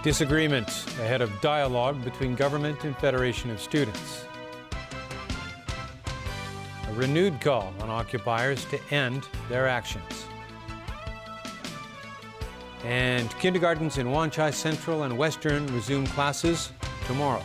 Disagreement ahead of dialogue between government and Federation of Students. A renewed call on occupiers to end their actions. And kindergartens in Wan Chai Central and Western resume classes tomorrow.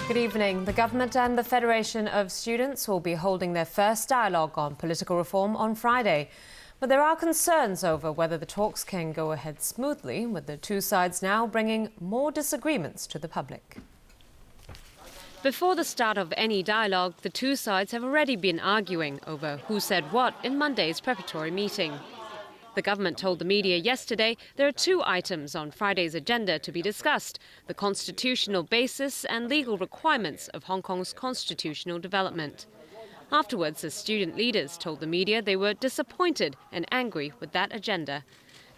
Good evening. The government and the Federation of Students will be holding their first dialogue on political reform on Friday. But there are concerns over whether the talks can go ahead smoothly, with the two sides now bringing more disagreements to the public. Before the start of any dialogue, the two sides have already been arguing over who said what in Monday's preparatory meeting. The government told the media yesterday there are two items on Friday's agenda to be discussed: the constitutional basis and legal requirements of Hong Kong's constitutional development. Afterwards, the student leaders told the media they were disappointed and angry with that agenda.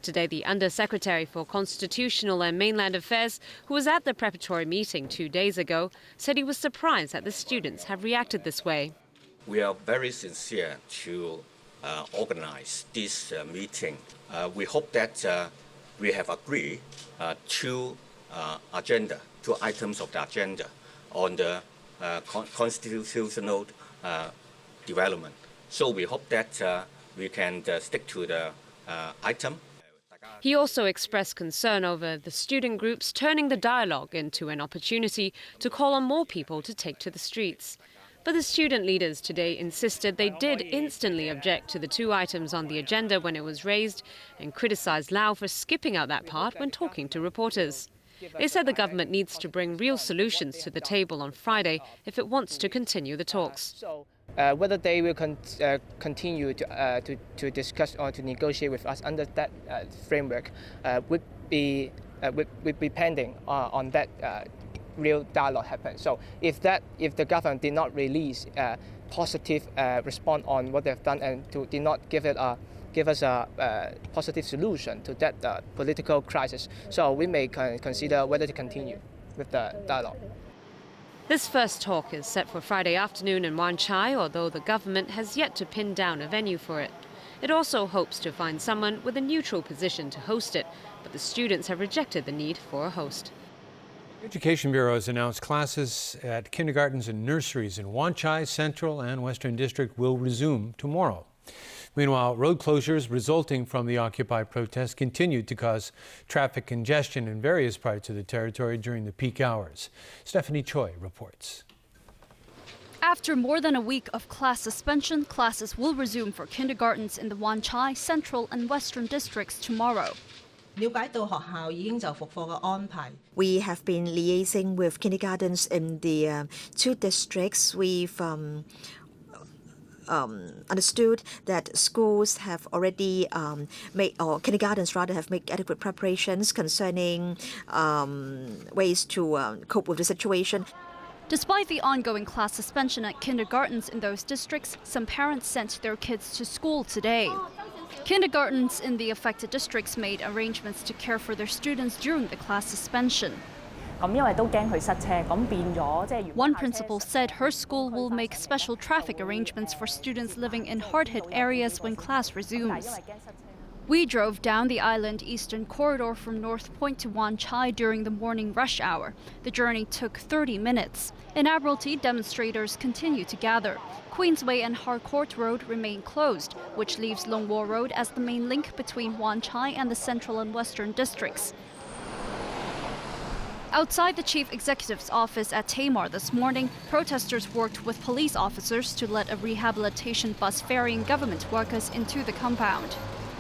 Today, the Undersecretary for Constitutional and Mainland Affairs, who was at the preparatory meeting 2 days ago, said he was surprised that the students have reacted this way. We are very sincere to organize this meeting. We hope that we have agreed two items of the agenda on the constitutional development. So we hope that we can stick to the item. He also expressed concern over the student groups turning the dialogue into an opportunity to call on more people to take to the streets. But the student leaders today insisted they did instantly object to the two items on the agenda when it was raised and criticized Lau for skipping out that part when talking to reporters. They said the government needs to bring real solutions to the table on Friday if it wants to continue the talks. Whether they will continue to discuss or to negotiate with us under that framework would be pending on that real dialogue happen. So if the government did not release a positive response on what they've done and did not give us a positive solution to that political crisis, so we may consider whether to continue with the dialogue. This first talk is set for Friday afternoon in Wan Chai, although the government has yet to pin down a venue for it. It also hopes to find someone with a neutral position to host it, but the students have rejected the need for a host. Education Bureau has announced classes at kindergartens and nurseries in Wan Chai Central and Western District will resume tomorrow. Meanwhile, road closures resulting from the Occupy protests continued to cause traffic congestion in various parts of the territory during the peak hours. Stephanie Choi reports. After more than a week of class suspension, classes will resume for kindergartens in the Wan Chai, Central and Western districts tomorrow. We have been liaising with kindergartens in the two districts. We've understood that schools have already kindergartens rather have made adequate preparations concerning ways to cope with the situation. Despite the ongoing class suspension at kindergartens in those districts, some parents sent their kids to school today. Kindergartens in the affected districts made arrangements to care for their students during the class suspension. One principal said her school will make special traffic arrangements for students living in hard-hit areas when class resumes. We drove down the island eastern corridor from North Point to Wan Chai during the morning rush hour. The journey took 30 minutes. In Admiralty, demonstrators continue to gather. Queensway and Harcourt Road remain closed, which leaves Long War Road as the main link between Wan Chai and the Central and Western districts. Outside the Chief Executive's office at Tamar this morning, protesters worked with police officers to let a rehabilitation bus ferrying government workers into the compound.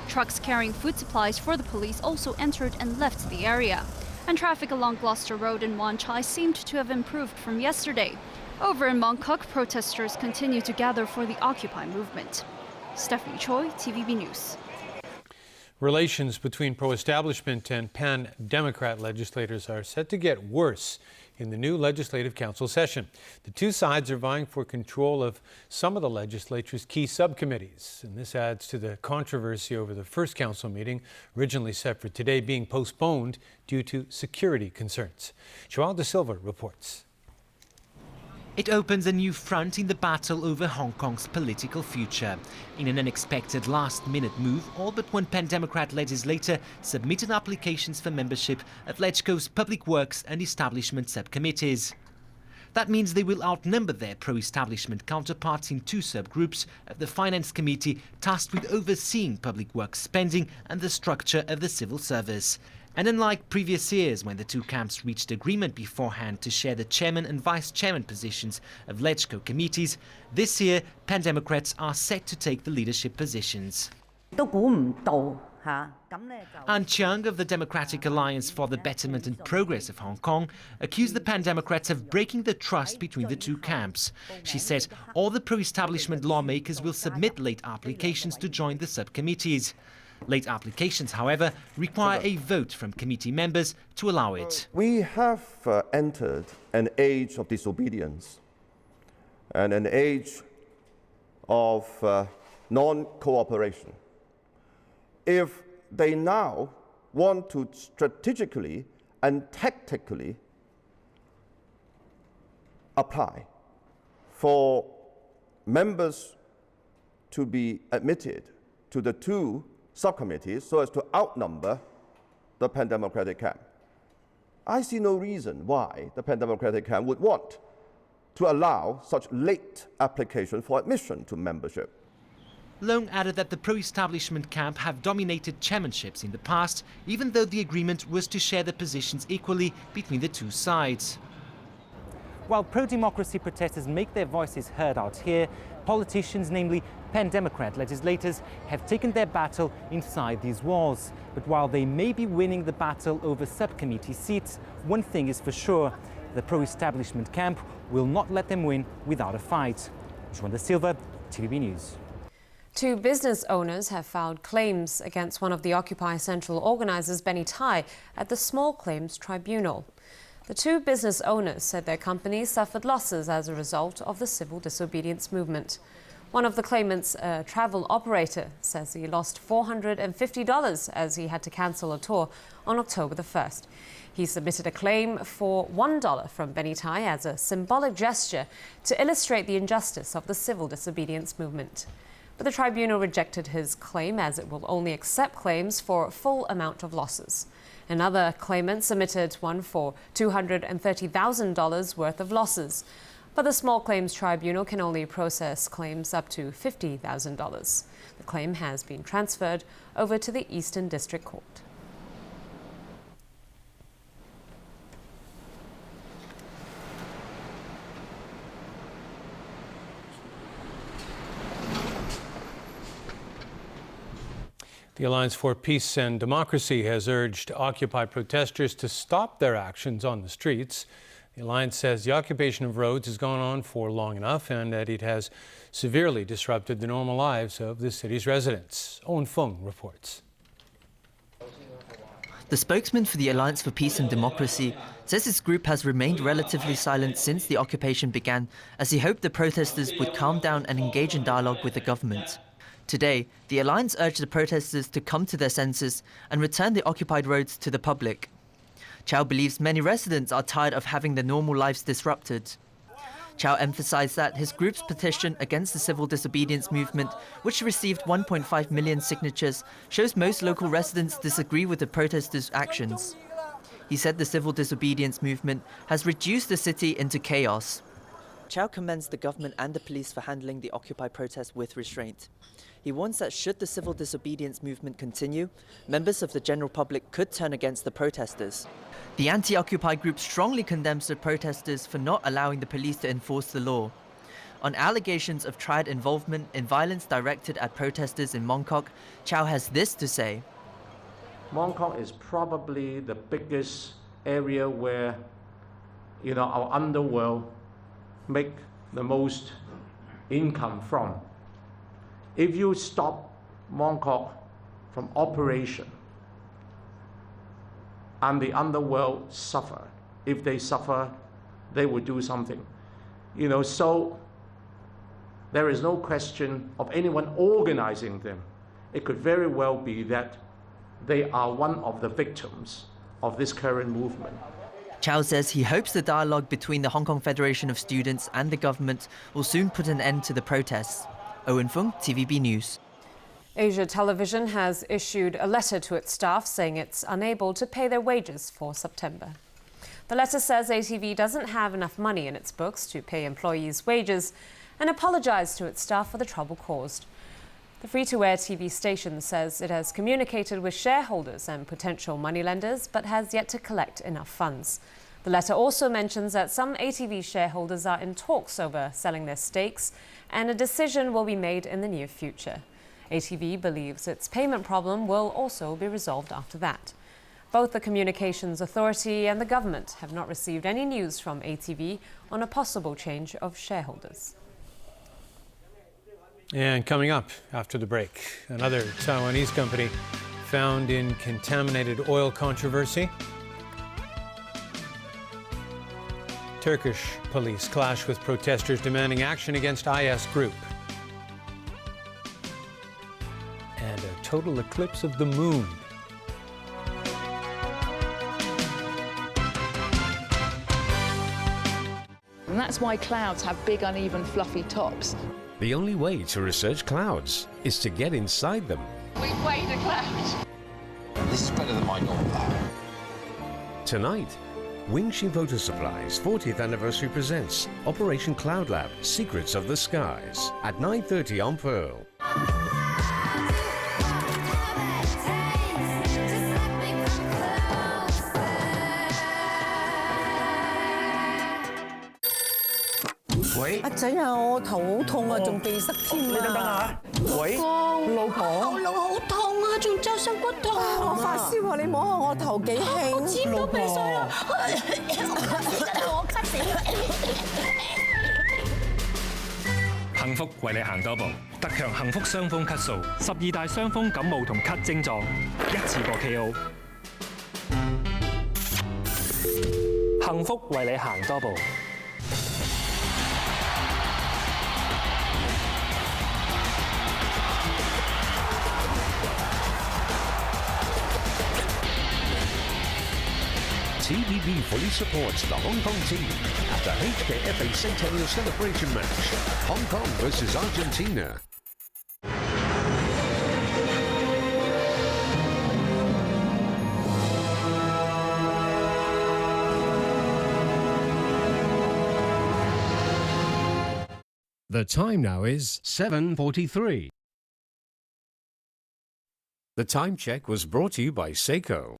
Trucks carrying food supplies for the police also entered and left the area. And traffic along Gloucester Road in Wan Chai seemed to have improved from yesterday. Over in Mongkok, protesters continue to gather for the Occupy movement. Stephanie Choi, TVB News. Relations between pro-establishment and pan-Democrat legislators are set to get worse in the new Legislative Council session. The two sides are vying for control of some of the legislature's key subcommittees, and this adds to the controversy over the first council meeting, originally set for today, being postponed due to security concerns. Joao da Silva reports. It opens a new front in the battle over Hong Kong's political future. In an unexpected last-minute move, all but one pan-Democrat legislator submitted applications for membership of LegCo's Public Works and Establishment subcommittees. That means they will outnumber their pro-establishment counterparts in two subgroups of the Finance Committee tasked with overseeing public works spending and the structure of the civil service. And unlike previous years when the two camps reached agreement beforehand to share the chairman and vice chairman positions of LegCo committees, this year pan-Democrats are set to take the leadership positions. An Chiang of the Democratic Alliance for the Betterment and Progress of Hong Kong accused the pan-Democrats of breaking the trust between the two camps. She said all the pro-establishment lawmakers will submit late applications to join the subcommittees. Late applications, however, require a vote from committee members to allow it. We have entered an age of disobedience and an age of non-cooperation. If they now want to strategically and tactically apply for members to be admitted to the two subcommittees so as to outnumber the pan-Democratic camp, I see no reason why the pan-Democratic camp would want to allow such late application for admission to membership. Leung added that the pro-establishment camp have dominated chairmanships in the past, even though the agreement was to share the positions equally between the two sides. While pro-democracy protesters make their voices heard out here, politicians, namely pan-Democrat legislators, have taken their battle inside these walls. But while they may be winning the battle over subcommittee seats, one thing is for sure: the pro-establishment camp will not let them win without a fight. Joao da Silva, TVB News. Two business owners have filed claims against one of the Occupy Central organisers, Benny Tai, at the Small Claims Tribunal. The two business owners said their companies suffered losses as a result of the civil disobedience movement. One of the claimants, a travel operator, says he lost $450 as he had to cancel a tour on October the 1st. He submitted a claim for $1 from Benny Tai as a symbolic gesture to illustrate the injustice of the civil disobedience movement. But the tribunal rejected his claim as it will only accept claims for a full amount of losses. Another claimant submitted one for $230,000 worth of losses. But the Small Claims Tribunal can only process claims up to $50,000. The claim has been transferred over to the Eastern District Court. The Alliance for Peace and Democracy has urged Occupy protesters to stop their actions on the streets. The Alliance says the occupation of roads has gone on for long enough and that it has severely disrupted the normal lives of the city's residents. Owen Fung reports. The spokesman for the Alliance for Peace and Democracy says his group has remained relatively silent since the occupation began, as he hoped the protesters would calm down and engage in dialogue with the government. Today, the Alliance urged the protesters to come to their senses and return the occupied roads to the public. Chow believes many residents are tired of having their normal lives disrupted. Chow emphasized that his group's petition against the civil disobedience movement, which received 1.5 million signatures, shows most local residents disagree with the protesters' actions. He said the civil disobedience movement has reduced the city into chaos. Chow commends the government and the police for handling the Occupy protest with restraint. He warns that should the civil disobedience movement continue, members of the general public could turn against the protesters. The anti-Occupy group strongly condemns the protesters for not allowing the police to enforce the law. On allegations of triad involvement in violence directed at protesters in Mong Kok, Chow has this to say. Mong Kok is probably the biggest area where, our underworld make the most income from. If you stop Mong Kok from operation, and the underworld suffer. If they suffer, they will do something. So there is no question of anyone organizing them. It could very well be that they are one of the victims of this current movement. Chow says he hopes the dialogue between the Hong Kong Federation of Students and the government will soon put an end to the protests. Owen Fung, TVB News. Asia Television has issued a letter to its staff saying it's unable to pay their wages for September. The letter says ATV doesn't have enough money in its books to pay employees' wages and apologised to its staff for the trouble caused. The free-to-air TV station says it has communicated with shareholders and potential moneylenders but has yet to collect enough funds. The letter also mentions that some ATV shareholders are in talks over selling their stakes and a decision will be made in the near future. ATV believes its payment problem will also be resolved after that. Both the Communications Authority and the government have not received any news from ATV on a possible change of shareholders. And coming up after the break, another Taiwanese company found in contaminated oil controversy. Turkish police clash with protesters demanding action against IS group. And a total eclipse of the moon. And that's why clouds have big, uneven, fluffy tops. The only way to research clouds is to get inside them. We've weighed a cloud. This is better than my normal lab. Tonight, Wingxi Photo Supply's 40th anniversary presents Operation Cloud Lab: Secrets of the Skies at 9:30 on Pearl.喂，阿仔啊，我頭好痛啊，仲鼻塞添啊！你等下，喂，老婆，喉嚨好痛啊，仲周身骨痛啊！我發燒啊，你摸下我頭幾興？我沾到鼻水啦！我咳死幸福為你行多步，特強幸福傷風咳素，12大傷風感冒同咳症狀，一次過 KO。幸福為你行多步。TVB fully supports the Hong Kong team at the HKFA Centennial Celebration match, Hong Kong versus Argentina. The time now is 7:43. The time check was brought to you by Seiko.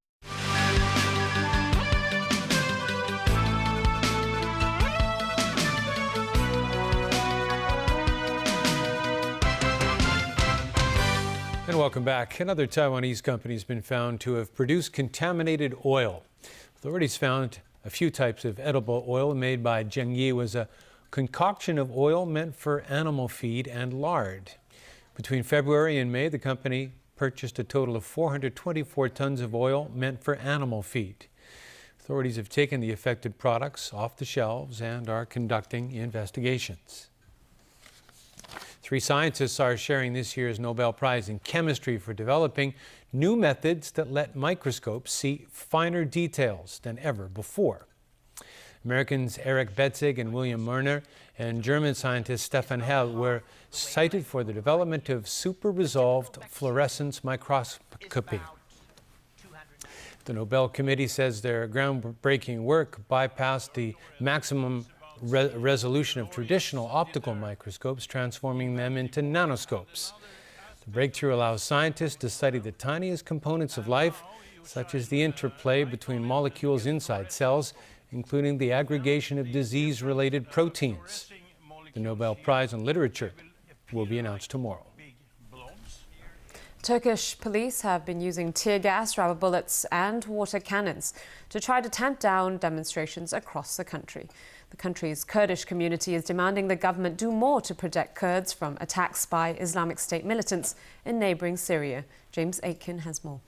And welcome back. Another Taiwanese company has been found to have produced contaminated oil. Authorities found a few types of edible oil made by Zhengyi was a concoction of oil meant for animal feed and lard. Between February and May, the company purchased a total of 424 tons of oil meant for animal feed. Authorities have taken the affected products off the shelves and are conducting investigations. 3 scientists are sharing this year's Nobel Prize in Chemistry for developing new methods that let microscopes see finer details than ever before. Americans Eric Betzig and William Murner and German scientist Stefan Hell were cited for the development of super-resolved fluorescence microscopy. The Nobel Committee says their groundbreaking work bypassed the maximum resolution of traditional optical microscopes, transforming them into nanoscopes. The breakthrough allows scientists to study the tiniest components of life, such as the interplay between molecules inside cells, including the aggregation of disease-related proteins. The Nobel Prize in Literature will be announced tomorrow. Turkish police have been using tear gas, rubber bullets and water cannons to try to tamp down demonstrations across the country. The country's Kurdish community is demanding the government do more to protect Kurds from attacks by Islamic State militants in neighbouring Syria. James Aitken has more.